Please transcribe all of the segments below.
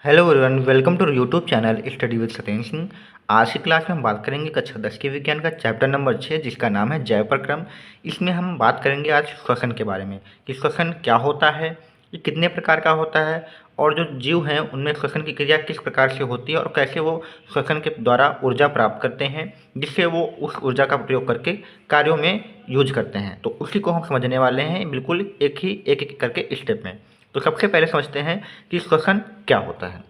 Hello everyone, welcome to YouTube channel study with Satyendra Singh. आज की class में हम बात करेंगे कक्षा 10 के विज्ञान का चैप्टर नंबर 6, जिसका नाम है जैव प्रक्रम। इसमें हम बात करेंगे आज श्वसन के बारे में कि श्वसन क्या होता है, ये कितने प्रकार का होता है और जो जीव हैं उनमें श्वसन की क्रिया किस प्रकार से होती है और कैसे वो श्वसन के द्वारा ऊर्जा प्राप्त करते हैं, जिससे वो उस ऊर्जा का प्रयोग करके कार्यों में यूज करते हैं। तो उसी को हम समझने वाले हैं बिल्कुल एक करके स्टेप में। तो सबसे पहले समझते हैं कि श्वसन क्या होता है।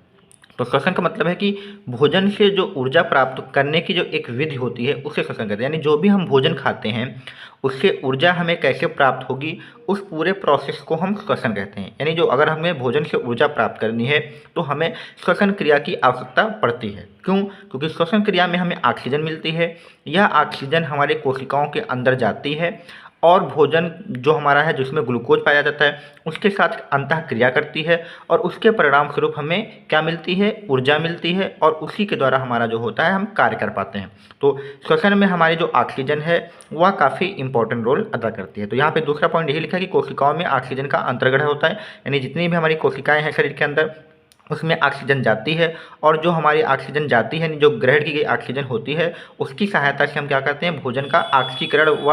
तो श्वसन का मतलब है कि भोजन से जो ऊर्जा प्राप्त करने की जो एक विधि होती है उसे श्वसन कहते हैं। यानी जो भी हम भोजन खाते हैं उससे ऊर्जा हमें कैसे प्राप्त होगी, उस पूरे प्रोसेस को हम श्वसन कहते हैं। यानी जो अगर हमें भोजन से ऊर्जा प्राप्त करनी है तो हमें श्वसन क्रिया की आवश्यकता पड़ती है। क्यों? क्योंकि श्वसन क्रिया में हमें ऑक्सीजन मिलती है। यह ऑक्सीजन हमारे कोशिकाओं के अंदर जाती है और भोजन जो हमारा है जिसमें ग्लूकोज पाया जाता है उसके साथ अंतः क्रिया करती है और उसके परिणाम स्वरूप हमें क्या मिलती है, ऊर्जा मिलती है और उसी के द्वारा हमारा जो होता है हम कार्य कर पाते हैं। तो श्वसन में हमारी जो ऑक्सीजन है वह काफ़ी इंपॉर्टेंट रोल अदा करती है। तो यहाँ पे दूसरा पॉइंट यही लिखा है कि कोशिकाओं में ऑक्सीजन का अंतर्ग्रहण होता है। यानी जितनी भी हमारी कोशिकाएँ हैं शरीर के अंदर उसमें ऑक्सीजन जाती है और जो हमारी ऑक्सीजन जाती है, जो ग्रहण की गई ऑक्सीजन होती है उसकी सहायता से हम क्या करते हैं, भोजन का ऑक्सीकरण व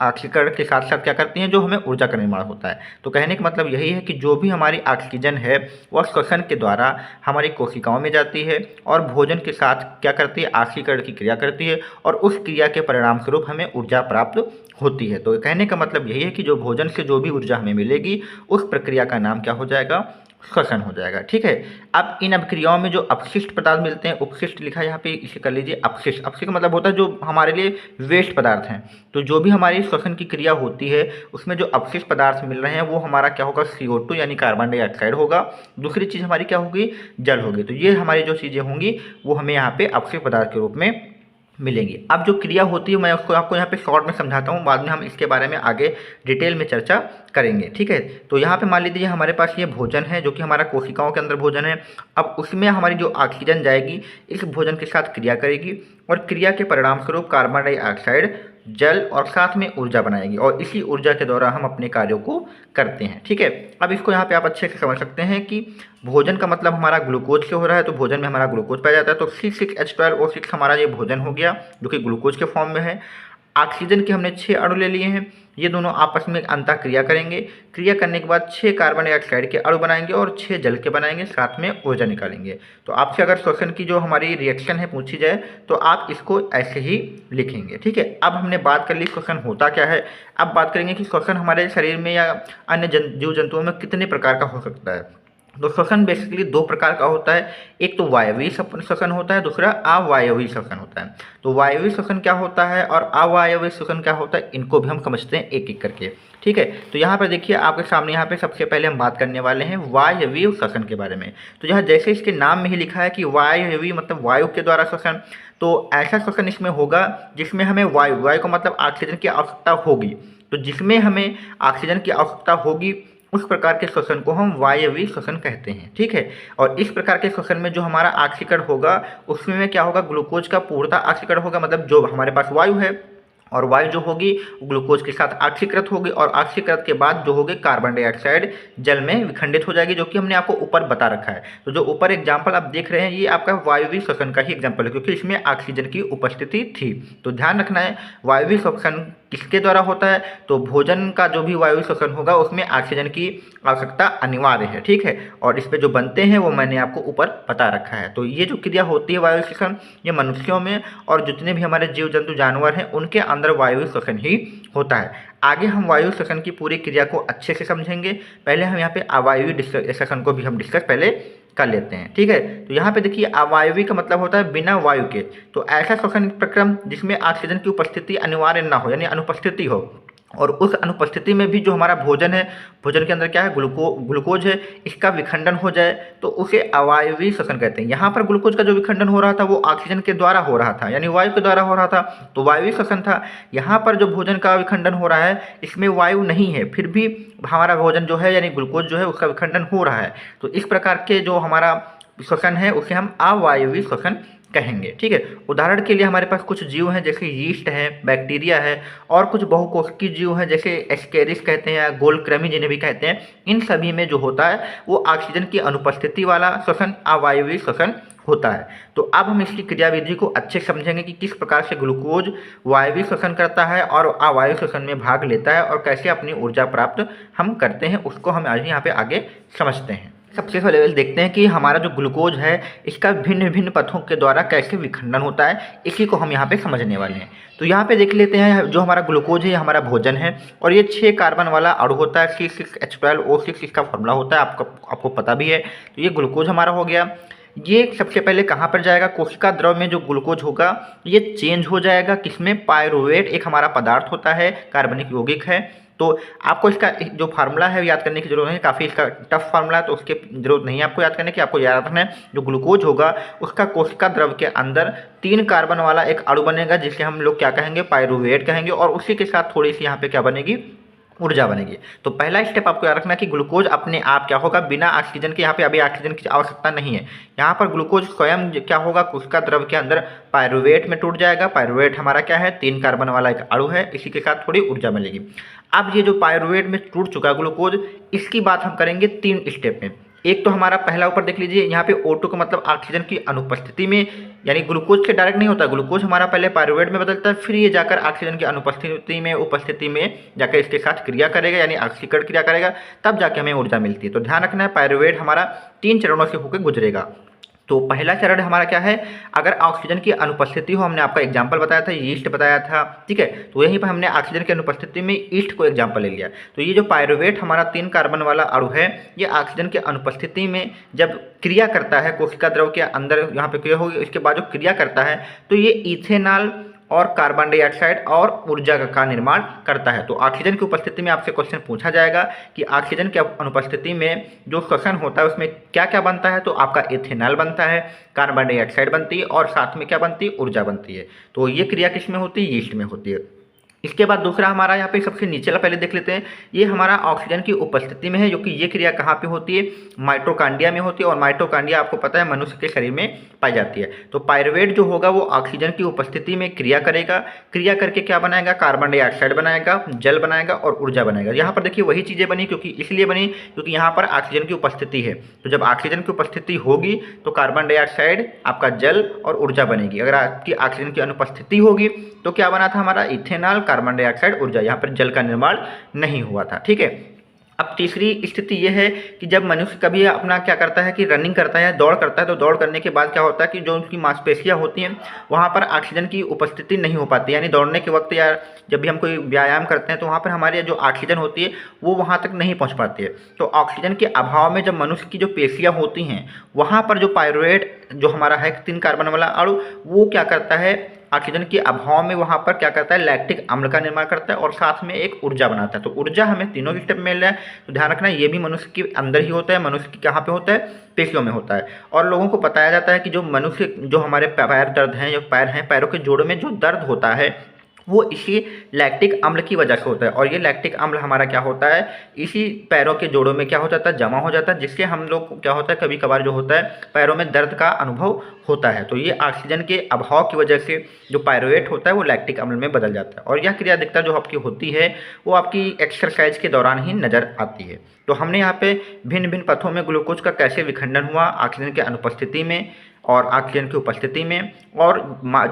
ऑक्सीकरण के साथ साथ क्या करती हैं, जो हमें ऊर्जा का निर्माण होता है। तो कहने का मतलब यही है कि जो भी हमारी ऑक्सीजन है वह श्वसन के द्वारा हमारी कोशिकाओं में जाती है और भोजन के साथ क्या करती है, ऑक्सीकरण की क्रिया करती है और उस क्रिया के परिणाम स्वरूप हमें ऊर्जा प्राप्त होती है। तो कहने का मतलब यही है कि जो भोजन से जो भी ऊर्जा हमें मिलेगी उस प्रक्रिया का नाम क्या हो जाएगा, श्वसन हो जाएगा। ठीक है। अब इन अभिक्रियाओं में जो अपशिष्ट पदार्थ मिलते हैं, उपशिष्ट लिखा है यहाँ पे, इसे कर लीजिए अपशिष्ट। अपशिष्ट का मतलब होता है जो हमारे लिए वेस्ट पदार्थ हैं। तो जो भी हमारी श्वसन की क्रिया होती है उसमें जो अपशिष्ट पदार्थ मिल रहे हैं वो हमारा क्या होगा, CO2 यानी कार्बन डाइऑक्साइड होगा। दूसरी चीज़ हमारी क्या होगी, जल होगी। तो ये हमारी जो चीज़ें होंगी वो हमें यहाँ पे अपशिष्ट पदार्थ के रूप में मिलेंगी। अब जो क्रिया होती है मैं उसको आपको यहाँ पे शॉर्ट में समझाता हूँ, बाद में हम इसके बारे में आगे डिटेल में चर्चा करेंगे। ठीक है। तो यहाँ पे मान लीजिए हमारे पास ये भोजन है जो कि हमारा कोशिकाओं के अंदर भोजन है। अब उसमें हमारी जो ऑक्सीजन जाएगी इस भोजन के साथ क्रिया करेगी और क्रिया के परिणाम स्वरूप कार्बन डाइऑक्साइड, जल और साथ में ऊर्जा बनाएगी और इसी ऊर्जा के द्वारा हम अपने कार्यों को करते हैं। ठीक है। अब इसको यहाँ पे आप अच्छे से समझ सकते हैं कि भोजन का मतलब हमारा ग्लूकोज से हो रहा है, तो भोजन में हमारा ग्लूकोज पाया जाता है। तो C6H12O6 हमारा ये भोजन हो गया जो कि ग्लूकोज के फॉर्म में है। ऑक्सीजन के हमने 6 अणु ले लिए हैं, ये दोनों आपस में अंतः क्रिया करेंगे। क्रिया करने के बाद 6 कार्बन डाइऑक्साइड के अणु बनाएंगे और 6 जल के बनाएंगे, साथ में ऊर्जा निकालेंगे। तो आपसे अगर श्वसन की जो हमारी रिएक्शन है पूछी जाए तो आप इसको ऐसे ही लिखेंगे। ठीक है। अब हमने बात कर ली श्वसन होता क्या है। अब बात करेंगे कि श्वसन हमारे शरीर में या अन्य जीव जंतुओं में कितने प्रकार का हो सकता है। तो श्वसन बेसिकली 2 प्रकार का होता है। एक तो वायवीय श्वसन होता है, दूसरा अवायवीय श्वसन होता है। तो वायवीय श्वसन क्या होता है और अवायवीय श्वसन क्या होता है, इनको भी हम समझते हैं एक एक करके। ठीक है। तो यहाँ पर देखिए आपके सामने यहाँ पे सबसे पहले हम बात करने वाले हैं वायवीय श्वसन के बारे में। तो यहाँ जैसे इसके नाम में ही लिखा है कि वायवीय मतलब वायु के द्वारा श्वसन, तो ऐसा श्वसन इसमें होगा जिसमें हमें वायु का मतलब ऑक्सीजन की आवश्यकता होगी। तो जिसमें हमें ऑक्सीजन की आवश्यकता होगी उस प्रकार के श्वसन को हम वायवीय श्वसन कहते हैं। ठीक है। और इस प्रकार के श्वसन में जो हमारा ऑक्सीकरण होगा उसमें क्या होगा, ग्लूकोज का पूर्णतः ऑक्सीकरण होगा। मतलब जो हमारे पास वायु है और वायु जो होगी ग्लूकोज के साथ ऑक्सीकृत होगी और ऑक्सीकृत के बाद जो होगी कार्बन डाइऑक्साइड जल में विखंडित हो जाएगी, जो कि हमने आपको ऊपर बता रखा है। तो जो ऊपर एग्जाम्पल आप देख रहे हैं ये आपका वायवीय श्वसन का ही एग्जाम्पल है, क्योंकि इसमें ऑक्सीजन की उपस्थिति थी। तो ध्यान रखना है वायवीय श्वसन किसके द्वारा होता है, तो भोजन का जो भी वायु श्वसन होगा उसमें ऑक्सीजन की आवश्यकता अनिवार्य है। ठीक है। और इस पे जो बनते हैं वो मैंने आपको ऊपर बता रखा है। तो ये जो क्रिया होती है वायु श्वसन, ये मनुष्यों में और जितने भी हमारे जीव जंतु जानवर हैं उनके अंदर वायु श्वसन ही होता है। आगे हम वायु श्वसन की पूरी क्रिया को अच्छे से समझेंगे। पहले हम यहाँ पे अवायवीय श्वसन को भी हम डिस्कस पहले कर लेते हैं। ठीक है। तो यहाँ पे देखिए अवायवीय का मतलब होता है बिना वायु के। तो ऐसा श्वसन प्रक्रम जिसमें ऑक्सीजन की उपस्थिति अनिवार्य ना हो, यानी अनुपस्थिति हो, और उस अनुपस्थिति में भी जो हमारा भोजन है, भोजन के अंदर क्या है, ग्लूकोज है, इसका विखंडन हो जाए तो उसे अवायवीय श्वसन कहते हैं। यहाँ पर ग्लूकोज का जो विखंडन हो रहा था वो ऑक्सीजन के द्वारा हो रहा था, यानी वायु के द्वारा हो रहा था, तो वायवीय श्वसन था। यहाँ पर जो भोजन का विखंडन हो रहा है इसमें वायु नहीं है, फिर भी हमारा भोजन जो है यानी ग्लूकोज जो है उसका विखंडन हो रहा है। तो इस प्रकार के जो हमारा श्वसन है उसे हम अवायवीय श्वसन कहेंगे। ठीक है, उदाहरण के लिए हमारे पास कुछ जीव हैं जैसे यीस्ट है, बैक्टीरिया है, और कुछ बहुकोशिकीय जीव हैं जैसे एस्केरिस कहते हैं या गोल्डक्रमी जिन्हें भी कहते हैं। इन सभी में जो होता है वो ऑक्सीजन की अनुपस्थिति वाला श्वसन, अवायवीय श्वसन होता है। तो अब हम इसकी क्रियाविधि को अच्छे समझेंगे कि किस प्रकार से ग्लूकोज वायवीय श्वसन करता है और अवायवीय श्वसन में भाग लेता है और कैसे अपनी ऊर्जा प्राप्त हम करते हैं, उसको हम आज यहाँ पे आगे समझते हैं। सबसे पहले देखते हैं कि हमारा जो ग्लूकोज है इसका भिन्न भिन्न पथों के द्वारा कैसे विखंडन होता है, इसी को हम यहाँ पे समझने वाले हैं। तो यहाँ पे देख लेते हैं, जो हमारा ग्लूकोज है ये हमारा भोजन है और ये 6 कार्बन वाला अणु होता है, C6H12O6 इसका फॉर्मूला होता है, आपको पता भी है। तो ये ग्लूकोज हमारा हो गया। ये सबसे पहले कहाँ पर जाएगा, कोशिका द्रव में जो ग्लूकोज होगा ये चेंज हो जाएगा किसमें, पायरुवेट एक हमारा पदार्थ होता है, कार्बनिक यौगिक है। तो आपको इसका जो फार्मूला है याद करने की जरूरत नहीं, काफ़ी इसका टफ फार्मूला है तो उसकी जरूरत नहीं है आपको याद करने की। आपको याद रखना है जो ग्लूकोज होगा उसका कोशिका द्रव के अंदर 3 कार्बन वाला एक अणु बनेगा जिसे हम लोग क्या कहेंगे, पायरुवेट कहेंगे, और उसी के साथ थोड़ी सी यहाँ पे क्या बनेगी, ऊर्जा बनेगी। तो पहला स्टेप आपको याद रखना है कि ग्लूकोज अपने आप क्या होगा, बिना ऑक्सीजन के, यहाँ पे अभी ऑक्सीजन की आवश्यकता नहीं है, यहाँ पर ग्लूकोज स्वयं क्या होगा, कोशिका द्रव के अंदर पायरुवेट में टूट जाएगा। पायरुवेट हमारा क्या है, 3 कार्बन वाला एक अणु है, इसी के साथ थोड़ी ऊर्जा मिलेगी। अब ये जो पायरुवेट में टूट चुका ग्लूकोज, इसकी बात हम करेंगे 3 स्टेप में। एक तो हमारा पहला ऊपर देख लीजिए, यहाँ पे O2 का मतलब ऑक्सीजन की अनुपस्थिति में, यानी ग्लूकोज से डायरेक्ट नहीं होता, ग्लूकोज हमारा पहले पायरुवेट में बदलता है, फिर ये जाकर ऑक्सीजन की अनुपस्थिति में, उपस्थिति में जाकर इसके साथ क्रिया करेगा, यानी ऑक्सीकरण क्रिया करेगा, तब जाके हमें ऊर्जा मिलती है। तो ध्यान रखना है पायरुवेट हमारा 3 चरणों से होकर गुजरेगा। तो पहला चरण हमारा क्या है, अगर ऑक्सीजन की अनुपस्थिति हो, हमने आपका एग्जांपल बताया था, यीस्ट बताया था, ठीक है, तो यहीं पर हमने ऑक्सीजन की अनुपस्थिति में ईस्ट को एग्जांपल ले लिया। तो ये जो पायरुवेट हमारा 3 कार्बन वाला अणु है, ये ऑक्सीजन की अनुपस्थिति में जब क्रिया करता है, कोशिका द्रव के अंदर यहाँ पे क्रिया होगी, इसके बाद जो क्रिया करता है तो ये इथेनॉल और कार्बन डाइऑक्साइड और ऊर्जा का निर्माण करता है। तो ऑक्सीजन की उपस्थिति में आपसे क्वेश्चन पूछा जाएगा कि ऑक्सीजन की अनुपस्थिति में जो श्वसन होता है उसमें क्या क्या बनता है, तो आपका इथेनॉल बनता है, कार्बन डाइऑक्साइड बनती है और साथ में क्या बनती है, ऊर्जा बनती है। तो ये क्रिया किस में होती है, यीस्ट में होती है। इसके बाद दूसरा हमारा यहाँ पे सबसे नीचे पहले देख लेते हैं, ये हमारा ऑक्सीजन की उपस्थिति में है, जो कि ये क्रिया कहाँ पे होती है, माइटोकांड्रिया में होती है, और माइटोकांड्रिया आपको पता है मनुष्य के शरीर में पाई जाती है। तो पायरुवेट जो होगा वो ऑक्सीजन की उपस्थिति में क्रिया करेगा, क्रिया करके क्या बनाएगा, कार्बन डाइऑक्साइड बनाएगा, जल बनाएगा और ऊर्जा बनाएगा। यहाँ पर देखिए वही चीज़ें बनी, क्योंकि इसलिए बनी क्योंकि यहाँ पर ऑक्सीजन की उपस्थिति है। तो जब ऑक्सीजन की उपस्थिति होगी तो कार्बन डाइऑक्साइड, आपका जल और ऊर्जा बनेगी। अगर आपकी ऑक्सीजन की अनुपस्थिति होगी तो क्या बना था हमारा, इथेनॉल, कार्बन डाइऑक्साइड, ऊर्जा, यहाँ पर जल का निर्माण नहीं हुआ था। ठीक है, अब तीसरी स्थिति यह है कि जब मनुष्य कभी अपना क्या करता है कि रनिंग करता है, दौड़ करता है, तो दौड़ करने के बाद क्या होता है कि जो उनकी मांसपेशियां होती हैं वहाँ पर ऑक्सीजन की उपस्थिति नहीं हो पाती, यानी दौड़ने के वक्त या जब भी हम कोई व्यायाम करते हैं तो वहाँ पर हमारी जो ऑक्सीजन होती है वो वहाँ तक नहीं पहुँच पाती है। तो ऑक्सीजन के अभाव में जब मनुष्य की जो पेशियाँ होती हैं वहाँ पर जो पायरुवेट जो हमारा है 3 कार्बन वाला अणु, वो क्या करता है, ऑक्सीजन के अभाव में वहाँ पर क्या करता है, लैक्टिक अम्ल का निर्माण करता है और साथ में एक ऊर्जा बनाता है। तो ऊर्जा हमें तीनों स्टेप में मिल रहा है। तो ध्यान रखना ये भी मनुष्य के अंदर ही होता है, मनुष्य की कहाँ पे होता है, पेशियों में होता है। और लोगों को बताया जाता है कि जो मनुष्य, जो हमारे पैर दर्द हैं, जो पैर हैं, पैरों के जोड़ों में जो दर्द होता है वो इसी लैक्टिक अम्ल की वजह से होता है। और ये लैक्टिक अम्ल हमारा क्या होता है, इसी पैरों के जोड़ों में क्या हो जाता है, जमा हो जाता है, जिससे हम लोग क्या होता है, कभी कभार जो होता है पैरों में दर्द का अनुभव होता है। तो ये ऑक्सीजन के अभाव की वजह से जो पायरुवेट होता है वो लैक्टिक अम्ल में बदल जाता है। और यह क्रिया अधिकतर जो आपकी होती है वो आपकी एक्सरसाइज के दौरान ही नज़र आती है। तो हमने यहाँ पे भिन्न भिन्न पथों में ग्लूकोज का कैसे विखंडन हुआ, ऑक्सीजन की अनुपस्थिति में और ऑक्सीजन की उपस्थिति में, और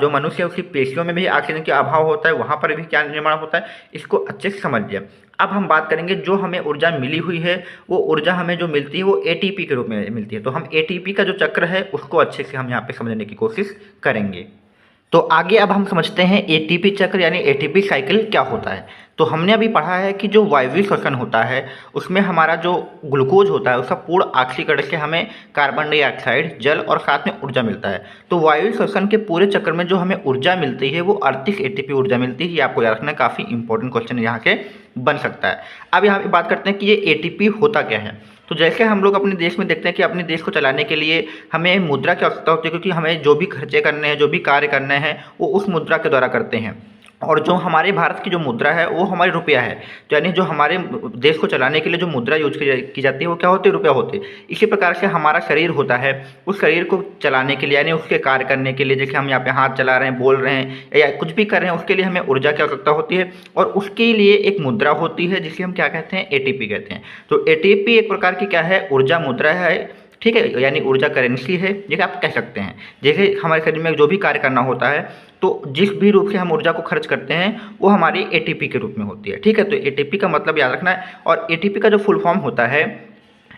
जो मनुष्य है उसकी पेशियों में भी ऑक्सीजन के अभाव होता है, वहाँ पर भी क्या निर्माण होता है, इसको अच्छे से समझ लिया। अब हम बात करेंगे जो हमें ऊर्जा मिली हुई है, वो ऊर्जा हमें जो मिलती है वो एटीपी के रूप में मिलती है। तो हम एटीपी का जो चक्र है उसको अच्छे से हम यहाँ पे समझने की कोशिश करेंगे। तो आगे अब हम समझते हैं एटीपी चक्र यानी एटीपी साइकिल क्या होता है। तो हमने अभी पढ़ा है कि जो वायवीय श्वसन होता है उसमें हमारा जो ग्लूकोज होता है उसका पूर्ण ऑक्सीकरण से हमें कार्बन डाइऑक्साइड, जल और साथ में ऊर्जा मिलता है। तो वायवीय श्वसन के पूरे चक्र में जो हमें ऊर्जा मिलती है वो 38 एटीपी ऊर्जा मिलती है। ये आपको याद रखना, काफ़ी इंपॉर्टेंट क्वेश्चन यहाँ के बन सकता है। अब यहाँ पे बात करते हैं कि ये एटीपी होता क्या है। तो जैसे हम लोग अपने देश में देखते हैं कि अपने देश को चलाने के लिए हमें मुद्रा की आवश्यकता होती है, क्योंकि हमें जो भी खर्चे करने हैं, जो भी कार्य करने हैं वो उस मुद्रा के द्वारा करते हैं। और जो हमारे भारत की जो मुद्रा है वो हमारी रुपया है। तो यानी जो हमारे देश को चलाने के लिए जो मुद्रा यूज की जाती है वो क्या होती है, रुपया होती है। इसी प्रकार से हमारा शरीर होता है, उस शरीर को चलाने के लिए यानी उसके कार्य करने के लिए, जैसे हम यहाँ पे हाथ चला रहे हैं, बोल रहे हैं या कुछ भी कर रहे हैं, उसके लिए हमें ऊर्जा की आवश्यकता होती है और उसके लिए एक मुद्रा होती है जिसे हम क्या कहते हैं, एटीपी कहते हैं। तो एटीपी एक प्रकार की क्या है, ऊर्जा मुद्रा है, ठीक है, यानी ऊर्जा करेंसी है, जैसे आप कह सकते हैं। जैसे हमारे शरीर में जो भी कार्य करना होता है तो जिस भी रूप से हम ऊर्जा को खर्च करते हैं वो हमारी एटीपी के रूप में होती है, ठीक है। तो एटीपी का मतलब याद रखना है। और एटीपी का जो फुल फॉर्म होता है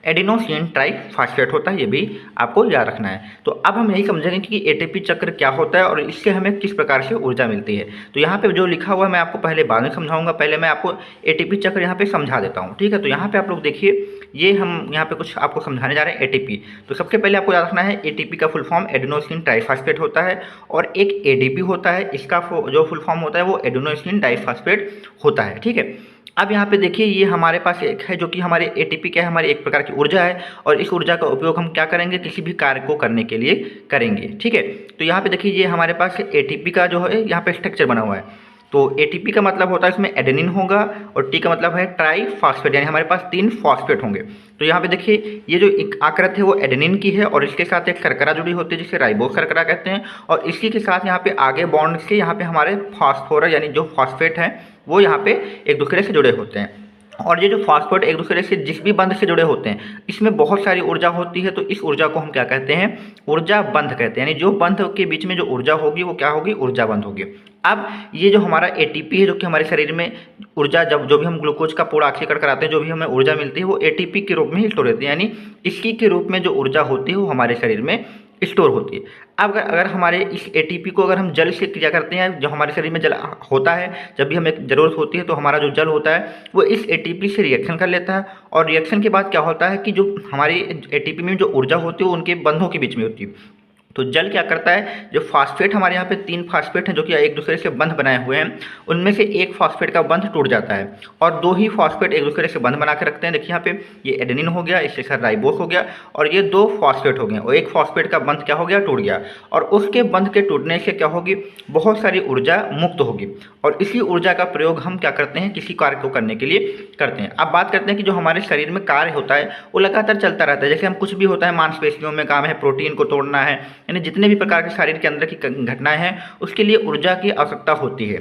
एडिनोसिन ट्राइफॉस्फेट होता है, ये भी आपको याद रखना है। तो अब हम यही समझेंगे कि एटीपी चक्र क्या होता है और इससे हमें किस प्रकार से ऊर्जा मिलती है। तो यहाँ पे जो लिखा हुआ है मैं आपको पहले बाद में समझाऊंगा, पहले मैं आपको एटीपी चक्र यहाँ पे समझा देता हूँ, ठीक है। तो यहाँ पे आप लोग देखिए, ये हम यहाँ पे कुछ आपको समझाने जा रहे हैं एटीपी। तो सबसे पहले आपको याद रखना है एटीपी का फुल फॉर्म एडिनोसिन ट्राइफॉस्फेट होता है और एक एडीपी होता है, इसका जो फुल फॉर्म होता है वो एडिनोसिन डाइफॉस्फेट होता है, ठीक है। अब यहाँ पे देखिए, ये हमारे पास एक है जो कि हमारे एटीपी क्या है, हमारी एक प्रकार की ऊर्जा है और इस ऊर्जा का उपयोग हम क्या करेंगे, किसी भी कार्य को करने के लिए करेंगे, ठीक है। तो यहाँ पे देखिए, ये हमारे पास एटीपी का जो है यहाँ पे स्ट्रक्चर बना हुआ है। तो एटीपी का मतलब होता है इसमें एडेनिन होगा और टी का मतलब है ट्राइफॉस्फेट, यानी हमारे पास 3 फॉस्फेट होंगे। तो यहाँ पे देखिए, ये जो एक आकृति है वो एडेनिन की है और इसके साथ एक शर्करा जुड़ी होती है जिसे राइबोस शर्करा कहते हैं। और इसी के साथ यहाँ पे आगे बॉन्ड से यहाँ पे हमारे फॉस्फोरस यानी जो फॉस्फेट हैं वो यहाँ पे एक दूसरे से जुड़े होते हैं। और ये जो फॉस्फेट एक दूसरे से जिस भी बंध से जुड़े होते हैं इसमें बहुत सारी ऊर्जा होती है। तो इस ऊर्जा को हम क्या कहते हैं, ऊर्जा बंध कहते हैं। यानी जो बंध के बीच में जो ऊर्जा होगी वो क्या होगी, ऊर्जा बंध होगी। अब ये जो हमारा एटीपी है जो कि हमारे शरीर में ऊर्जा, जब जो भी हम ग्लूकोज का पूरा ऑक्सीकरण कराते हैं, जो भी हमें ऊर्जा मिलती है वो एटीपी के रूप में ही स्टोर होती है। यानी इसी के रूप में जो ऊर्जा होती है वो हमारे शरीर में स्टोर होती है। अब अगर हमारे इस एटीपी को अगर हम जल से क्रिया करते हैं, जो हमारे शरीर में जल होता है, जब भी हमें ज़रूरत होती है तो हमारा जो जल होता है वो इस एटीपी से रिएक्शन कर लेता है। और रिएक्शन के बाद क्या होता है कि जो हमारी एटीपी में जो ऊर्जा होती है वो उनके बंधों के बीच में होती है। तो जल क्या करता है, जो फॉस्फेट हमारे यहाँ पे 3 फॉस्फेट हैं जो कि एक दूसरे से बंध बनाए हुए हैं, उनमें से एक फॉस्फेट का बंध टूट जाता है और 2 ही फॉस्फेट एक दूसरे से बंध बना के रखते हैं। देखिए यहाँ पे ये एडेनिन हो गया, इसके साथ राइबोस हो गया और ये 2 फॉस्फेट हो गए और एक फॉस्फेट का बंध क्या हो गया, टूट गया। और उसके बंध के टूटने से क्या होगी, बहुत सारी ऊर्जा मुक्त होगी और इसी ऊर्जा का प्रयोग हम क्या करते हैं, किसी कार्य को करने के लिए करते हैं। अब बात करते हैं कि जो हमारे शरीर में कार्य होता है वो लगातार चलता रहता है। जैसे हम कुछ भी होता है, मांसपेशियों में काम है, प्रोटीन को तोड़ना है, यानी जितने भी प्रकार के शरीर के अंदर की घटनाएं हैं उसके लिए ऊर्जा की आवश्यकता होती है।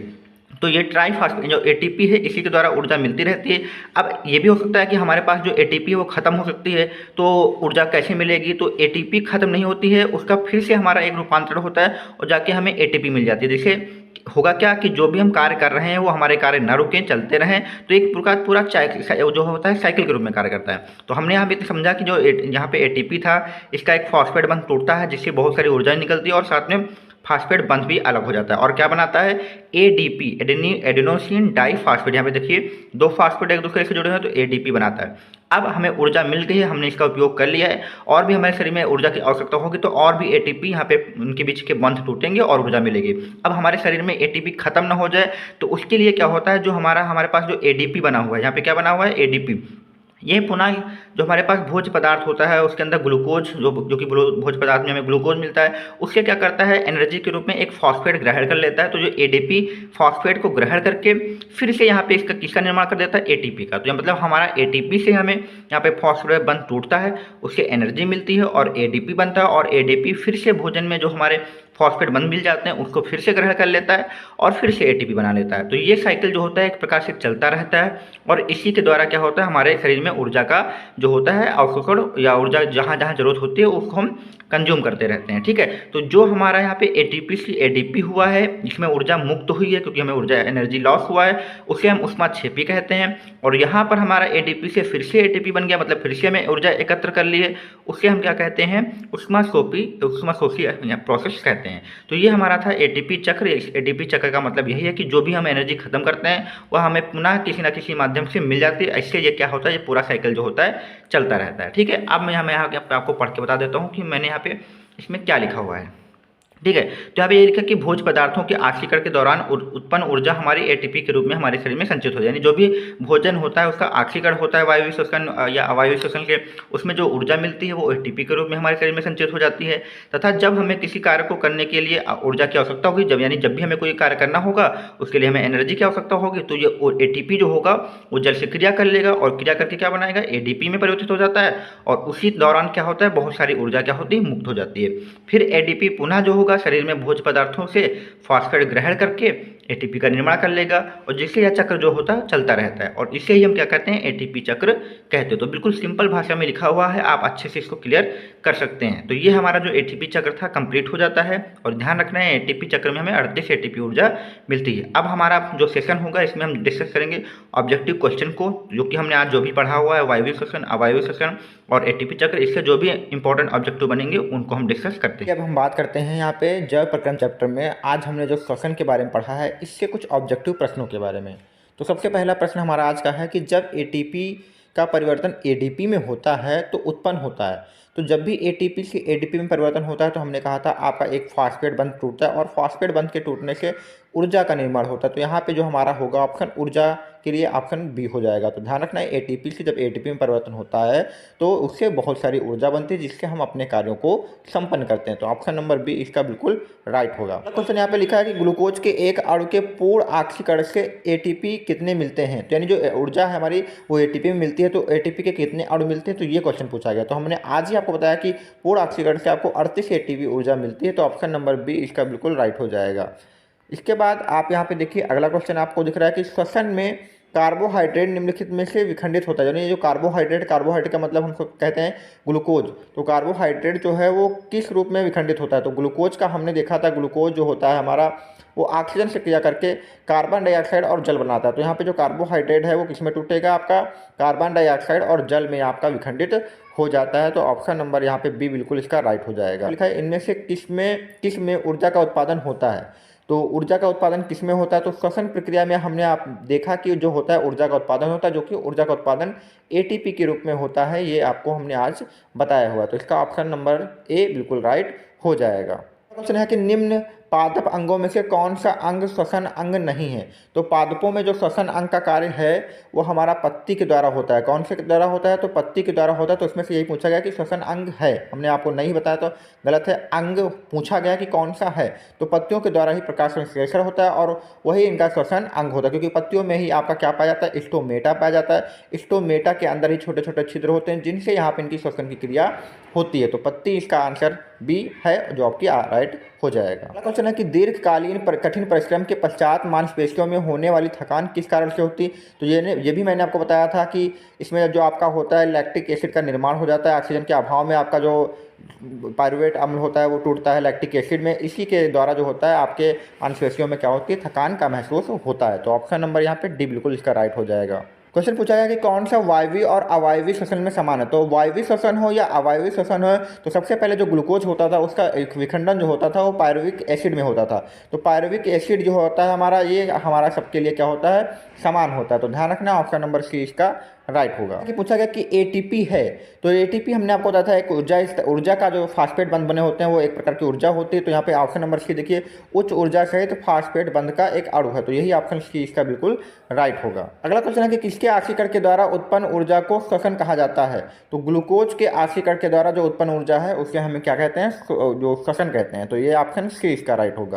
तो ये ट्राइफॉस्फेट जो एटीपी है इसी के द्वारा ऊर्जा मिलती रहती है। अब ये भी हो सकता है कि हमारे पास जो एटीपी है वो ख़त्म हो सकती है, तो ऊर्जा कैसे मिलेगी, तो एटीपी ख़त्म नहीं होती है, उसका फिर से हमारा एक रूपांतरण होता है और जाके हमें एटीपी मिल जाती है। जैसे होगा क्या कि जो भी हम कार्य कर रहे हैं वो हमारे कार्य न रुकें, चलते रहें, तो एक प्रकार पूरा जो होता है साइकिल के रूप में कार्य करता है। तो हमने यहाँ पे समझा कि जो यहाँ पे एटीपी था इसका एक फॉस्फेट बंध टूटता है जिससे बहुत सारी ऊर्जा निकलती है और साथ में फॉस्फेट बंध भी अलग हो जाता है और क्या बनाता है, एडीपी एडेनोसिन डाइफॉस्फेट। यहाँ पे देखिए 2 फॉस्फेट एक दूसरे से जुड़े हैं तो एडीपी बनाता है। अब हमें ऊर्जा मिल गई है, हमने इसका उपयोग कर लिया है और भी हमारे शरीर में ऊर्जा की आवश्यकता होगी तो और भी एटीपी यहाँ पे उनके बीच के बंध टूटेंगे और ऊर्जा मिलेगी। अब हमारे शरीर में एटीपी खत्म ना हो जाए तो उसके लिए क्या होता है, जो हमारे पास जो एडीपी बना हुआ है, यहाँ पे क्या बना हुआ है, एडीपी। ये पुनः जो हमारे पास भोज्य पदार्थ होता है उसके अंदर ग्लूकोज जो कि भोज्य पदार्थ में हमें ग्लूकोज मिलता है उससे क्या करता है, एनर्जी के रूप में एक फॉस्फेट ग्रहण कर लेता है। तो जो एडीपी फॉस्फेट को ग्रहण करके फिर से यहाँ पे इसका किसका निर्माण कर देता है, एटीपी का। तो मतलब हमारा एटीपी से हमें यहाँ पे फॉस्फेट बंध टूटता है, उससे एनर्जी मिलती है और एडीपी बनता है और एडीपी फिर से भोजन में जो हमारे फॉस्फेट बंध मिल जाते हैं उसको फिर से ग्रहण कर लेता है और फिर से एटीपी बना लेता है। तो ये साइकिल जो होता है एक प्रकार से चलता रहता है और इसी के द्वारा क्या होता है, हमारे शरीर में ऊर्जा का जो होता है अवशोषण या ऊर्जा जहाँ जहाँ जरूरत होती है उसको हम कंज्यूम करते रहते हैं, ठीक है। तो जो हमारा यहाँ पे एटीपी से एडीपी हुआ है इसमें ऊर्जा मुक्त हुई है क्योंकि हमें ऊर्जा एनर्जी लॉस हुआ है, उसे हम ऊष्माक्षेपी कहते हैं। और यहाँ पर हमारा एडीपी से फिर से एटीपी बन गया, मतलब फिर से हमें ऊर्जा एकत्र कर ली है, उसे हम क्या कहते हैं, ऊष्माशोषी प्रोसेस कहते हैं। तो ये हमारा था एटीपी चक्र। इस एटीपी चक्र का मतलब यही है कि जो भी हम एनर्जी खत्म करते हैं वह हमें पुनः किसी न किसी माध्यम से मिल जाती है। इससे ये क्या होता है, ये पूरा साइकिल जो होता है चलता रहता है, ठीक है। अब मैं यहाँ आपको पढ़ के बता देता हूँ कि मैंने यहाँ पे इसमें क्या लिखा हुआ है। ठीक है। तो यहाँ पे ये लिखा कि भोज्य पदार्थों के आक्सीकरण के दौरान उत्पन्न ऊर्जा हमारी एटीपी के रूप में हमारे शरीर में संचित हो जाए, यानी जो भी भोजन होता है उसका आक्सीकरण होता है वायु श्वसन या अवायु श्वसन के, उसमें जो ऊर्जा मिलती है वो एटीपी के रूप में हमारे शरीर में संचित हो जाती है। तथा जब हमें किसी कार्य को करने के लिए ऊर्जा की आवश्यकता होगी, जब यानी जब भी हमें कोई कार्य करना होगा उसके लिए हमें एनर्जी की आवश्यकता होगी, तो ये एटीपी जो होगा वो जल से क्रिया कर लेगा और क्रिया करके क्या बनाएगा, एडीपी में परिवर्तित हो जाता है। और उसी दौरान क्या होता है, बहुत सारी ऊर्जा क्या होती है, मुक्त हो जाती है। फिर एडीपी पुनः जो होगा शरीर में भोज्य पदार्थों से फॉस्फेट ग्रहण करके एटीपी का निर्माण कर लेगा, और जिससे यह चक्र जो होता है चलता रहता है, और इसे ही हम क्या कहते हैं, एटीपी चक्र कहते हैं। तो बिल्कुल सिंपल भाषा में लिखा हुआ है, आप अच्छे से इसको क्लियर कर सकते हैं। तो ये हमारा जो एटीपी चक्र था कंप्लीट हो जाता है, और ध्यान रखना है एटीपी चक्र में हमें 38 एटीपी ऊर्जा मिलती है। अब हमारा जो सेशन होगा इसमें हम डिस्कस करेंगे ऑब्जेक्टिव क्वेश्चन को, जो कि हमने आज जो भी पढ़ा हुआ है वायवीय श्वसन, अवायवीय श्वसन और एटीपी चक्र, इससे जो भी इंपॉर्टेंट ऑब्जेक्टिव बनेंगे उनको हम डिस्कस करते हैं। अब हम बात करते हैं यहाँ पे जैव प्रक्रम चैप्टर में। आज हमने जो श्वसन के बारे में पढ़ा है इससे कुछ ऑब्जेक्टिव प्रश्नों के बारे में। तो सबसे पहला प्रश्न हमारा आज का है कि जब एटीपी का परिवर्तन एडीपी में होता है तो उत्पन्न होता है। तो जब भी एटीपी से एडीपी में परिवर्तन होता है तो हमने कहा था आपका एक फॉस्फेट बंध टूटता है, और फॉस्फेट बंध के टूटने से ऊर्जा का निर्माण होता है। तो यहाँ पे जो हमारा होगा ऑप्शन ऊर्जा के लिए ऑप्शन बी हो जाएगा। तो ध्यान रखना है एटीपी से जब एटीपी में परिवर्तन होता है तो उससे बहुत सारी ऊर्जा बनती है, जिससे हम अपने कार्यों को संपन्न करते हैं। तो ऑप्शन नंबर बी इसका बिल्कुल राइट होगा। क्वेश्चन यहाँ पे लिखा है कि ग्लूकोज के एक अणु के पूर्ण ऑक्सीकरण से एटीपी कितने मिलते हैं। तो यानी जो ऊर्जा है हमारी वो एटीपी में मिलती है, तो एटीपी के कितने अणु मिलते हैं, तो ये क्वेश्चन पूछा गया। तो हमने आज ही आपको बताया कि पूर्ण ऑक्सीकरण से आपको 38 एटीपी ऊर्जा मिलती है। तो ऑप्शन नंबर बी इसका बिल्कुल राइट हो जाएगा। इसके बाद आप यहाँ पे देखिए अगला क्वेश्चन आपको दिख रहा है कि श्वसन में कार्बोहाइड्रेट निम्नलिखित में से विखंडित होता है। यानी ये जो कार्बोहाइड्रेट का मतलब हम कहते हैं ग्लूकोज। तो कार्बोहाइड्रेट जो है वो किस रूप में विखंडित होता है। तो ग्लूकोज का हमने देखा था, ग्लूकोज जो होता है हमारा वो ऑक्सीजन से क्रिया करके कार्बन डाइऑक्साइड और जल बनाता है। तो यहाँ पे जो कार्बोहाइड्रेट है वो किस में टूटेगा, आपका कार्बन डाइऑक्साइड और जल में आपका विखंडित हो जाता है। तो ऑप्शन नंबर यहाँ पे बी बिल्कुल इसका राइट हो जाएगा। लिखा है इनमें से किस में ऊर्जा का उत्पादन होता है। तो ऊर्जा का उत्पादन किस में होता है, तो श्वसन प्रक्रिया में हमने आप देखा कि जो होता है ऊर्जा का उत्पादन होता है, जो कि ऊर्जा का उत्पादन एटीपी के रूप में होता है। ये आपको हमने आज बताया हुआ है। तो इसका ऑप्शन नंबर ए बिल्कुल राइट हो जाएगा। क्वेश्चन है कि निम्न पादप अंगों में से कौन सा अंग श्वसन अंग नहीं है। तो पादपों में जो श्वसन अंग का कार्य है वो हमारा पत्ती के द्वारा होता है। कौन से के द्वारा होता है, तो पत्ती के द्वारा होता है। तो इसमें से यही पूछा गया कि श्वसन अंग है, हमने आपको नहीं बताया तो गलत है। अंग पूछा गया कि कौन सा है, तो पत्तियों के द्वारा ही प्रकाश संश्लेषण होता है और वही इनका श्वसन अंग होता है, क्योंकि पत्तियों में ही आपका क्या पाया जाता है, स्टोमेटा पाया जाता है। स्टोमेटा के अंदर ही छोटे छोटे छिद्र होते हैं जिनसे यहाँ पर इनकी श्वसन की क्रिया होती है। तो पत्ती इसका आंसर बी है जो आपकी राइट हो जाएगा। अगला क्वेश्चन है कि दीर्घकालीन कठिन परिश्रम के पश्चात मांसपेशियों में होने वाली थकान किस कारण से होती। तो ये भी मैंने आपको बताया था कि इसमें जो आपका होता है लैक्टिक एसिड का निर्माण हो जाता है। ऑक्सीजन के अभाव में आपका जो पायरुवेट अम्ल होता है वो टूटता है लैक्टिक एसिड में, इसी के द्वारा जो होता है आपके मांसपेशियों में क्या होती है, थकान का महसूस होता है। तो ऑप्शन नंबर यहाँ पे डी बिल्कुल इसका राइट हो जाएगा। क्वेश्चन पूछा गया कि कौन सा वायवीय और अवायवीय श्वसन में समान है। तो वायवीय श्वसन हो या अवायवीय श्वसन हो, तो सबसे पहले जो ग्लूकोज होता था उसका एक विखंडन जो होता था वो पायरुविक एसिड में होता था। तो पायरुविक एसिड जो होता है हमारा, ये हमारा सबके लिए क्या होता है, समान होता है। तो ध्यान रखना ऑप्शन नंबर सी इसका राइट होगा। कि पूछा गया कि एटीपी है, तो एटीपी हमने आपको बताया था एक ऊर्जा का जो फास्फेट बंध बने होते हैं वो एक प्रकार की ऊर्जा होती है। तो यहाँ पे ऑप्शन नंबर सी देखिए उच्च ऊर्जा सहित फास्फेट बंध का एक अणु है। तो यही ऑप्शन सी इसका बिल्कुल राइट होगा। अगला क्वेश्चन है कि किसके ऑक्सीकरण के द्वारा उत्पन्न ऊर्जा को श्वसन कहा जाता है। तो ग्लूकोज के ऑक्सीकरण के द्वारा जो उत्पन्न ऊर्जा है उसे हमें क्या कहते हैं, जो श्वसन कहते हैं। तो ये ऑप्शन सी इसका राइट होगा।